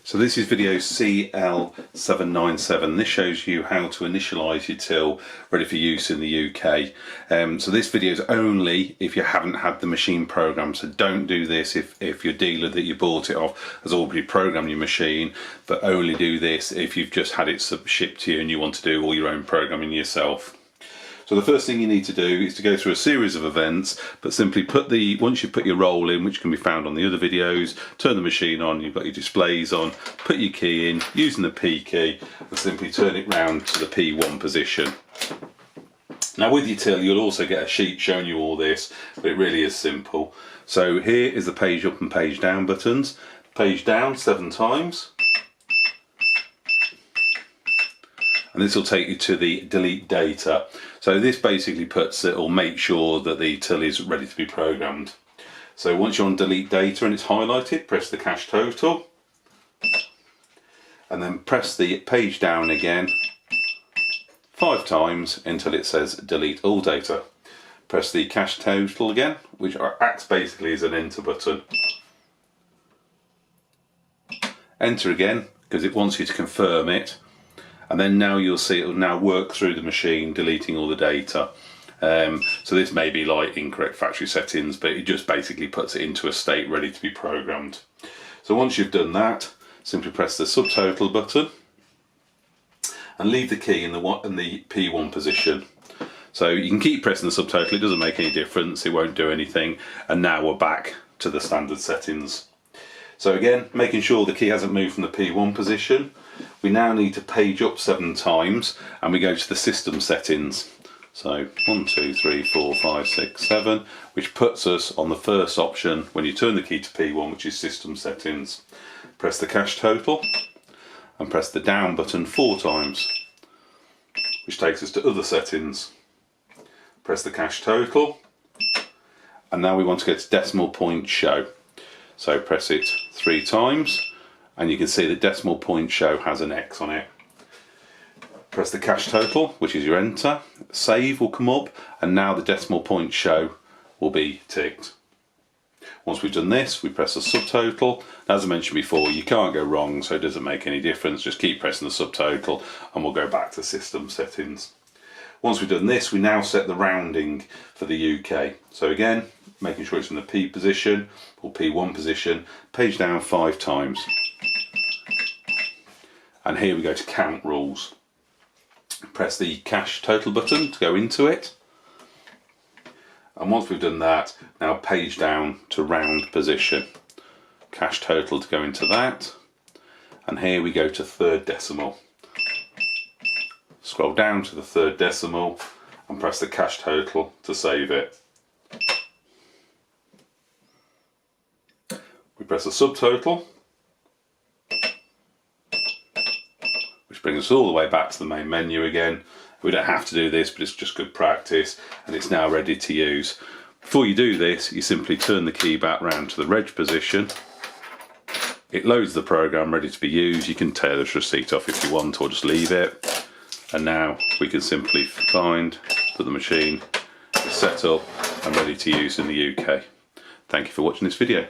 So this is video CL797. This shows you how to initialise your till ready for use in the UK. So this video is only if you haven't had the machine programmed. So don't do this if your dealer that you bought it off has already programmed your machine, but only do this if you've just had it shipped to you and you want to do all your own programming yourself. So the first thing you need to do is to go through a series of events, but simply once you've put your roll in, which can be found on the other videos, turn the machine on, you've got your displays on, put your key in using the P key and simply turn it round to the P1 position. Now with your till you'll also get a sheet showing you all this, but it really is simple. So here is the page up and page down buttons. Page down 7 times. And this will take you to the delete data. So this basically it'll make sure that the till is ready to be programmed. So once you're on delete data and it's highlighted, press the cache total and then press the page down again 5 times until it says delete all data. Press the cache total again, which acts basically as an enter button. Enter again because it wants you to confirm it. And then now you'll see it will now work through the machine, deleting all the data. So this may be like incorrect factory settings, but it just basically puts it into a state ready to be programmed. So once you've done that, simply press the subtotal button and leave the key in the P1 position. So you can keep pressing the subtotal, it doesn't make any difference, it won't do anything. And now we're back to the standard settings. So again, making sure the key hasn't moved from the P1 position. We now need to page up 7 times and we go to the system settings. So 1, 2, 3, 4, 5, 6, 7, which puts us on the first option when you turn the key to P1, which is system settings. Press the cache total and press the down button 4 times, which takes us to other settings. Press the cache total and now we want to go to decimal point show. So press it 3 times. And you can see the decimal point show has an X on it. Press the cache total, which is your enter. Save will come up, and now the decimal point show will be ticked. Once we've done this, we press the subtotal. As I mentioned before, you can't go wrong, so it doesn't make any difference. Just keep pressing the subtotal, and we'll go back to system settings. Once we've done this, we now set the rounding for the UK. So again, making sure it's in the P position, or P1 position, page down 5 times. And here we go to count rules. Press the cache total button to go into it. And once we've done that, now page down to round position. Cache total to go into that. And here we go to third decimal. Scroll down to the third decimal and press the cache total to save it. We press the subtotal, which brings us all the way back to the main menu again. We don't have to do this, but it's just good practice, and it's now ready to use. Before you do this, you simply turn the key back round to the reg position. It loads the program ready to be used. You can tear this receipt off if you want, or just leave it. And now we can simply find that the machine is set up and ready to use in the UK. Thank you for watching this video.